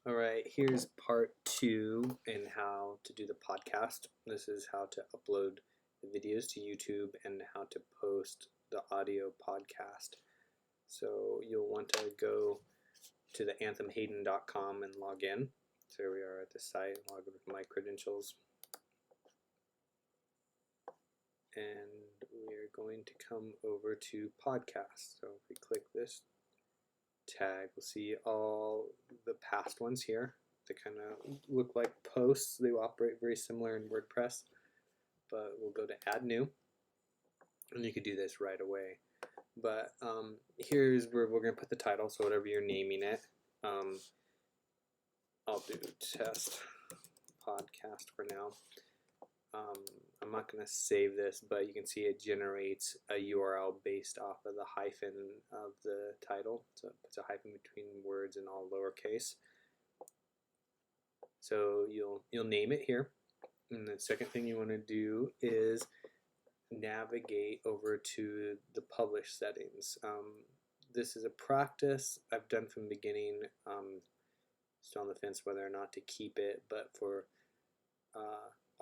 All right, here's part 2 in how to do the podcast. This is how to upload the videos to YouTube and how to post the audio podcast. So you'll want to go to the anthemhayden.com and log in. So here we are at the site, log in with my credentials. And we're going to come over to podcast. So if we click this tag, we'll see all the past ones here. They kind of look like posts. They operate very similar in WordPress, but we'll go to add new, and you could do this right away. But here's where we're going to put the title, so whatever you're naming it. I'll do test podcast for now. I'm not going to save this, but you can see it generates a URL based off of the hyphen of the title. So it puts a hyphen between words in all lowercase. So you'll name it here. And the second thing you want to do is navigate over to the publish settings. This is a practice I've done from the beginning. Still on the fence whether or not to keep it, but for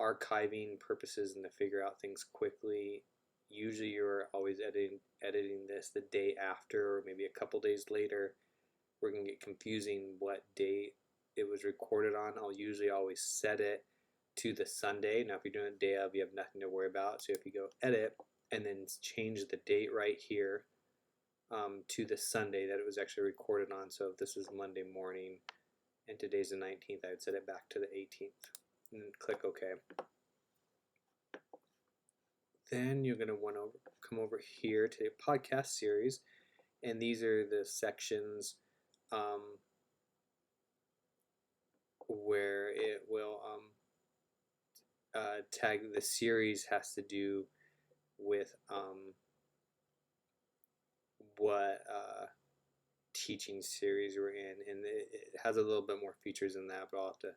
archiving purposes and to figure out things quickly, usually you're always editing this the day after or maybe a couple days later. We're going to get confusing what date it was recorded on. I'll usually always set it to the Sunday. Now if you're doing it day of, you have nothing to worry about. So if you go edit and then change the date right here to the Sunday that it was actually recorded on. So if this is Monday morning and today's the 19th, I would set it back to the 18th and click OK. Then you're going to want to come over here to podcast series, and these are the sections where it will tag. The series has to do with what teaching series we're in, and it has a little bit more features than that, but I'll have to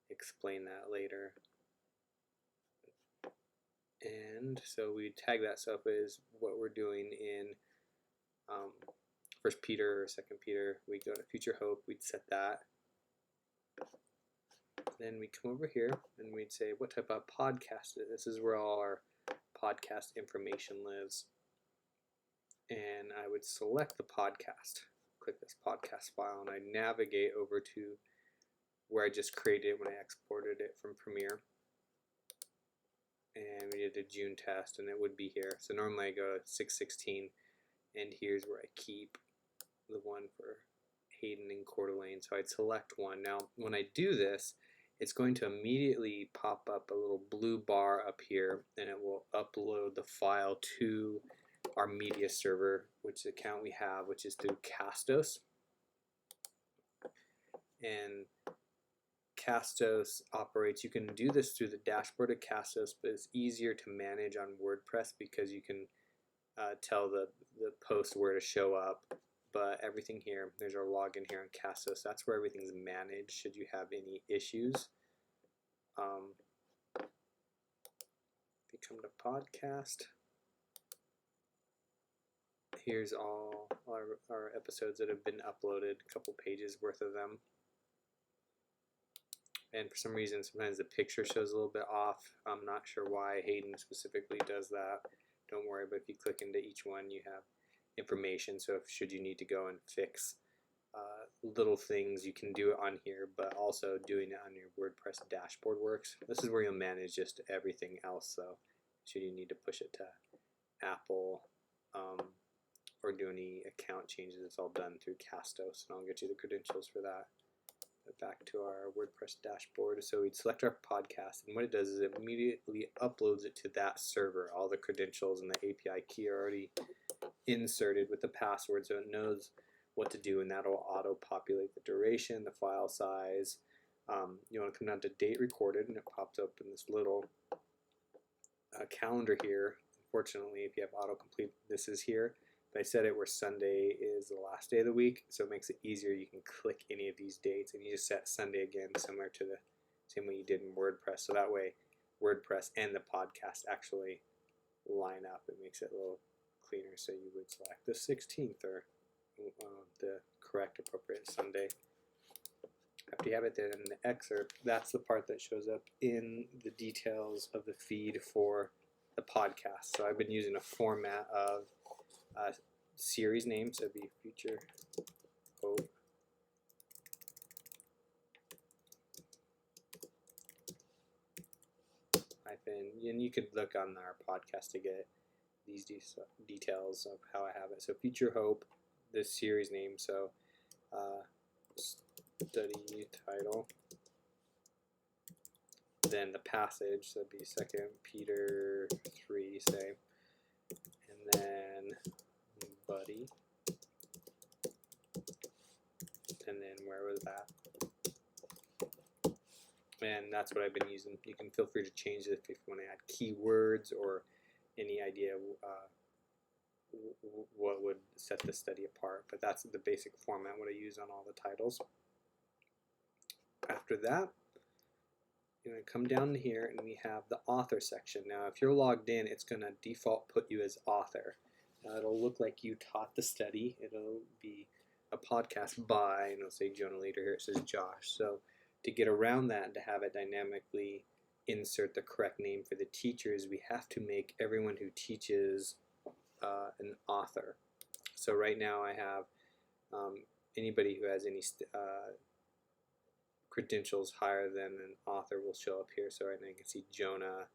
explain that later. And so we tag that stuff as what we're doing in First Peter or Second Peter. We go to Future Hope, we'd set that. Then we come over here and we'd say what type of podcast it is. This is where all our podcast information lives. And I would select the podcast, click this podcast file, and I navigate over to where I just created it when I exported it from Premiere. And we did a June test, and it would be here. So normally I go to 616, and here's where I keep the one for Hayden and Coeur d'Alene. So I'd select one. Now, when I do this, it's going to immediately pop up a little blue bar up here, and it will upload the file to our media server, which account we have, which is through Castos. And Castos operates, you can do this through the dashboard of Castos, but it's easier to manage on WordPress because you can tell the post where to show up. But everything here, there's our login here on Castos. That's where everything's managed should you have any issues. If you come to podcast, here's all our episodes that have been uploaded, a couple pages worth of them. And for some reason, sometimes the picture shows a little bit off. I'm not sure why Hayden specifically does that. Don't worry, but if you click into each one, you have information. So if should you need to go and fix little things, you can do it on here, but also doing it on your WordPress dashboard works. This is where you'll manage just everything else, though. Should you need to push it to Apple or do any account changes, it's all done through Castos, and I'll get you the credentials for that. Back to our WordPress dashboard. So we'd select our podcast, and what it does is it immediately uploads it to that server. All the credentials and the API key are already inserted with the password, so it knows what to do, and that'll auto-populate the duration, the file size. You want to come down to date recorded, and it pops up in this little calendar here. Unfortunately, if you have autocomplete, this is here. But I set it where Sunday is the last day of the week, so it makes it easier. You can click any of these dates, and you just set Sunday again, similar to the same way you did in WordPress. So that way, WordPress and the podcast actually line up. It makes it a little cleaner. So you would select the 16th or the correct appropriate Sunday. after you have it, then the excerpt, that's the part that shows up in the details of the feed for the podcast. So I've been using a format of series names, so it'd be Future Hope hyphen, and you could look on our podcast to get these details of how I have it. So Future Hope, the series name, so study title, then the passage, so that'd be 2 Peter 3, say, and then buddy, and then where was that? And that's what I've been using. You can feel free to change it if you want to add keywords or any idea what would set the study apart. But that's the basic format what I use on all the titles. After that, you're going to come down here and we have the author section. Now if you're logged in, it's going to default put you as author. Now it'll look like you taught the study. It'll be a podcast by, and it'll say Jonah Leader here, it says Josh. So to get around that and to have it dynamically insert the correct name for the teachers, we have to make everyone who teaches an author. So right now I have anybody who has any credentials higher than an author will show up here. So right now you can see Jonah,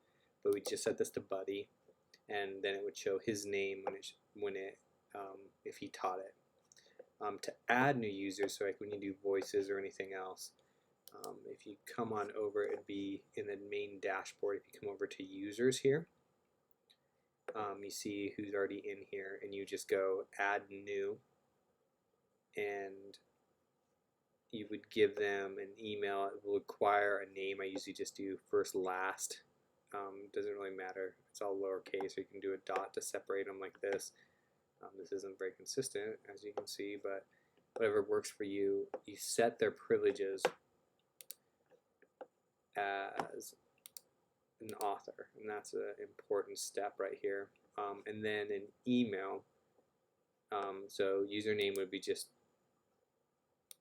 but we just set this to Buddy, and then it would show his name if he taught it. To add new users, so like when you do voices or anything else, if you come on over, it'd be in the main dashboard. If you come over to users here, you see who's already in here, and you just go add new, and you would give them an email. It will require a name. I usually just do first, last. Doesn't really matter. It's all lowercase, or you can do a dot to separate them like this. This isn't very consistent, as you can see, but whatever works for you. You set their privileges as an author, and that's an important step right here. And then an email. So username would be just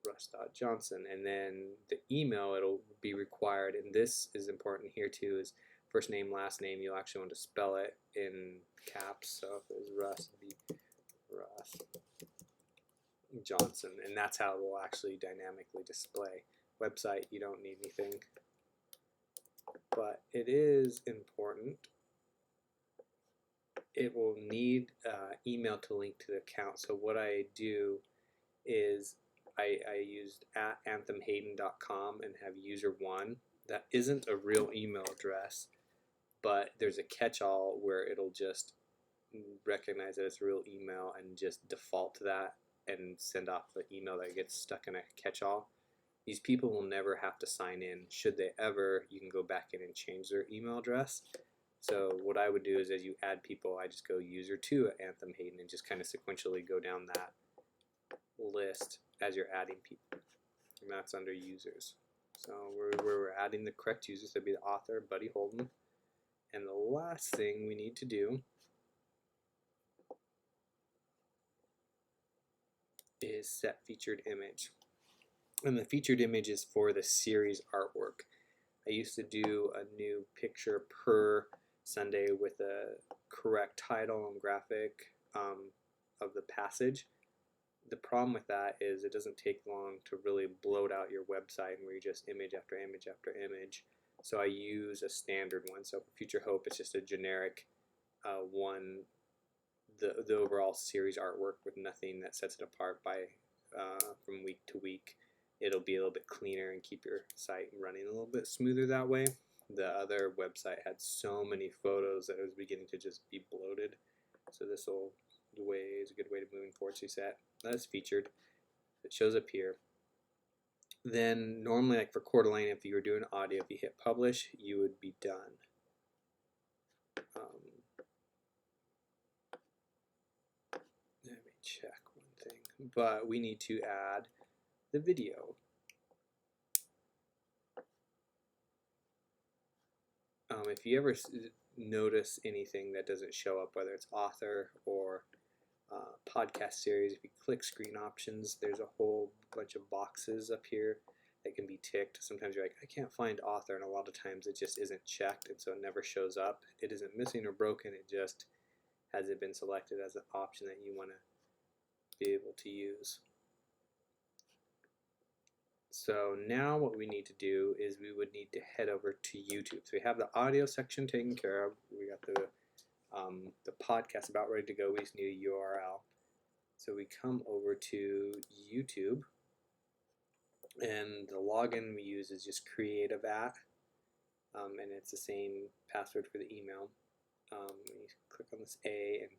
Russ.Johnson, and then the email, it'll be required, and this is important here too, is first name, last name. You'll actually want to spell it in caps, so if it was Russ, it'd be Russ Johnson, and that's how it will actually dynamically display. Website, you don't need anything, but it is important. It will need email to link to the account. So what I do is I used at anthemhayden.com and have user1. That isn't a real email address, but there's a catch-all where it'll just recognize that it's a real email and just default to that and send off the email that gets stuck in a catch-all. These people will never have to sign in. Should they ever, you can go back in and change their email address. So what I would do is, as you add people, I just go user2 at Anthem Hayden and just kind of sequentially go down that list as you're adding people. And that's under users. So we're adding the correct users. That'd be the author, Buddy Holden. And the last thing we need to do is set featured image. And the featured image is for the series artwork. I used to do a new picture per Sunday with a correct title and graphic of the passage. The problem with that is it doesn't take long to really bloat out your website where you just image after image after image. So I use a standard one. So for Future Hope, it's just a generic one, the overall series artwork with nothing that sets it apart by from week to week. It'll be a little bit cleaner and keep your site running a little bit smoother that way. The other website had so many photos that it was beginning to just be bloated. So this is a good way to moving forward. So you set that's featured. It shows up here. Then normally, like for Coeur d'Alene, if you were doing audio, if you hit publish, you would be done. Let me check one thing. But we need to add the video. If you ever notice anything that doesn't show up, whether it's author or podcast series, if you click screen options, there's a whole bunch of boxes up here that can be ticked. Sometimes you're like, I can't find author, and a lot of times it just isn't checked, and so it never shows up. It isn't missing or broken, it just hasn't been selected as an option that you want to be able to use. So now what we need to do is we would need to head over to YouTube. So we have the audio section taken care of. We got the podcast about ready to go. We just need a URL. So we come over to YouTube, and the login we use is just creative@, and it's the same password for the email. You click on this A, and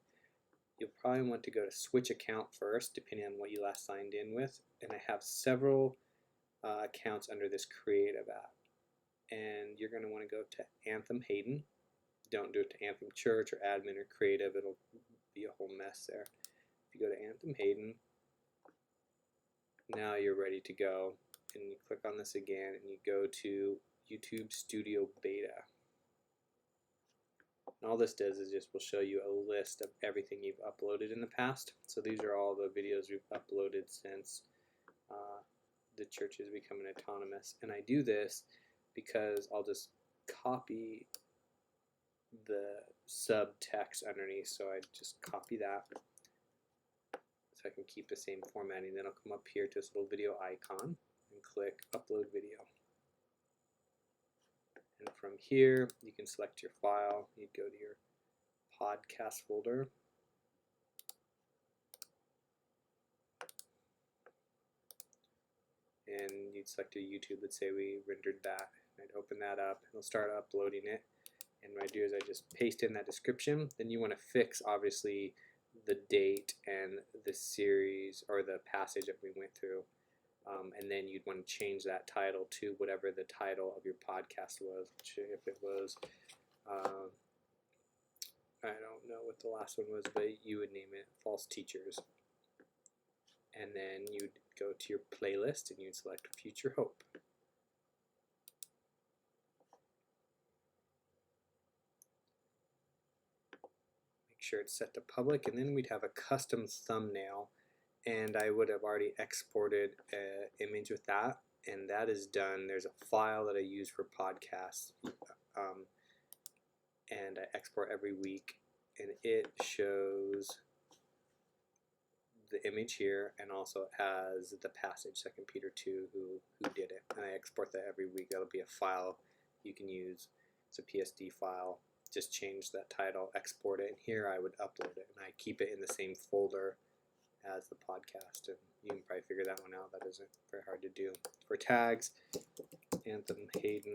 you'll probably want to go to switch account first, depending on what you last signed in with. And I have several accounts under this creative@, and you're going to want to go to Anthem Hayden. Don't do it to Anthem Church or admin or creative, it'll be a whole mess there. If you go to Anthem Hayden, now you're ready to go, and you click on this again and you go to YouTube Studio Beta. And all this does is just will show you a list of everything you've uploaded in the past. So these are all the videos we've uploaded since the church is becoming autonomous. And I do this because I'll just copy the subtext underneath. So I just copy that so I can keep the same formatting. Then I'll come up here to this little video icon and click Upload Video. And from here, you can select your file. You'd go to your podcast folder. And you'd select your YouTube. Let's say we rendered that. I'd open that up. It'll start uploading it. And what I do is I just paste in that description. Then you want to fix, obviously, the date and the series or the passage that we went through. And then you'd want to change that title to whatever the title of your podcast was. Which if it was, I don't know what the last one was, but you would name it False Teachers. And then you'd go to your playlist and you'd select Future Hope. Make sure it's set to public, and then we'd have a custom thumbnail. And I would have already exported an image with that, and that is done. There's a file that I use for podcasts, and I export every week, and it shows the image here, and also it has the passage, 2 Peter 2, who did it. And I export that every week. That'll be a file you can use. It's a PSD file. Just change that title, export it, and here I would upload it, and I keep it in the same folder as the podcast, and you can probably figure that one out. That isn't very hard to do. For tags, Anthem Hayden,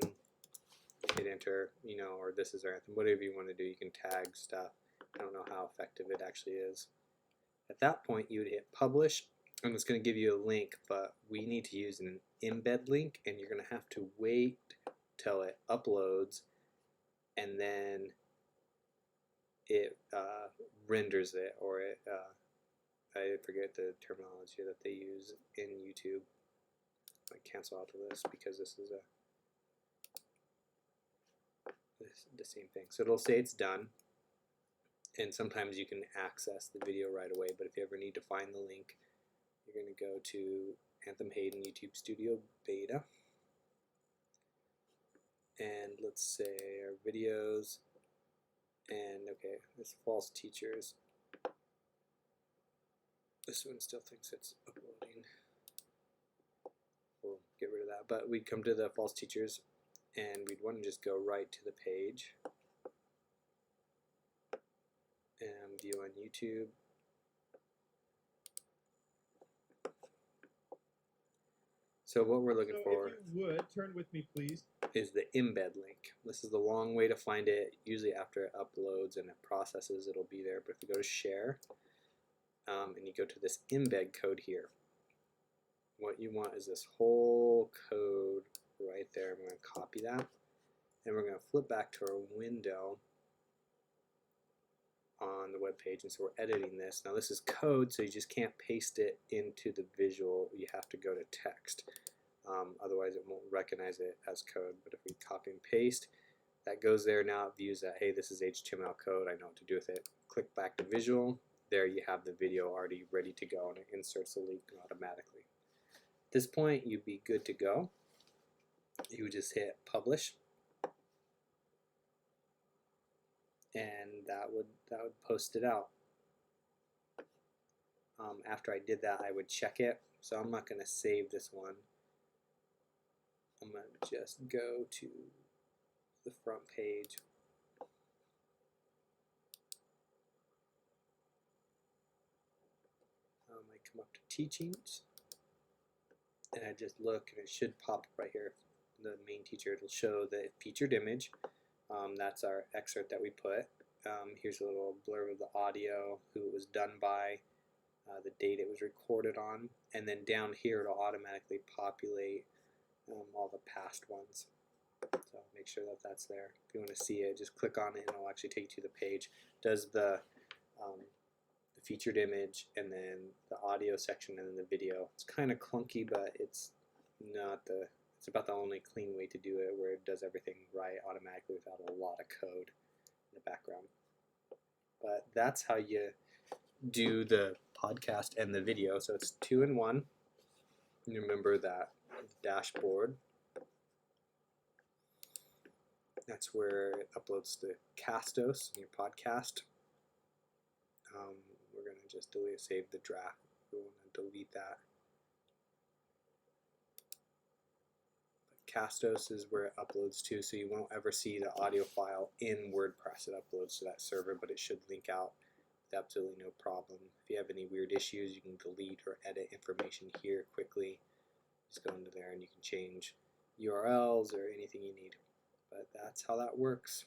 hit enter, or this is our anthem, whatever you want to do, you can tag stuff. I don't know how effective it actually is. At that point, you would hit publish, and it's going to give you a link, but we need to use an embed link, and you're going to have to wait till it uploads, and then it renders it, or it I forget the terminology that they use in YouTube. I cancel out of this because this is the same thing. So it'll say it's done, and sometimes you can access the video right away, but if you ever need to find the link, you're going to go to Anthem Hayden YouTube Studio Beta, and let's say our videos, and okay, this False Teachers. This one still thinks it's uploading. We'll get rid of that. But we'd come to the False Teachers, and we'd want to just go right to the page. And view on YouTube. So what we're looking for, if you would, turn with me, please, is the embed link. This is the long way to find it. Usually after it uploads and it processes, it'll be there. But if you go to share, and you go to this embed code here, what you want is this whole code right there. I'm going to copy that, and we're going to flip back to our window on the web page, and so we're editing this. Now this is code, so you just can't paste it into the visual. You have to go to text. Otherwise it won't recognize it as code. But if we copy and paste, that goes there. Now it views that, hey, this is HTML code, I know what to do with it. Click back to visual. There you have the video already ready to go, and it inserts the link automatically. At this point, you'd be good to go. you would just hit publish, and that would post it out. After I did that, I would check it. So I'm not going to save this one. I'm going to just go to the front page. I come up to teachings, and I just look, and it should pop up right here. The main teacher, it'll show the featured image. That's our excerpt that we put. Here's a little blurb of the audio, who it was done by, the date it was recorded on, and then down here it'll automatically populate all the past ones. So make sure that that's there. If you want to see it, just click on it and it'll actually take you to the page. Does the featured image, and then the audio section, and then the video. It's kind of clunky, but it's about the only clean way to do it, where it does everything right automatically without a lot of code in the background. But that's how you do the podcast and the video. So it's 2 in 1. And remember that dashboard. That's where it uploads the Castos in your podcast. We're going to just save the draft. We want to delete that. But Castos is where it uploads to, so you won't ever see the audio file in WordPress. It uploads to that server, but it should link out with absolutely no problem. If you have any weird issues, you can delete or edit information here quickly. Just go into there and you can change URLs or anything you need. But that's how that works.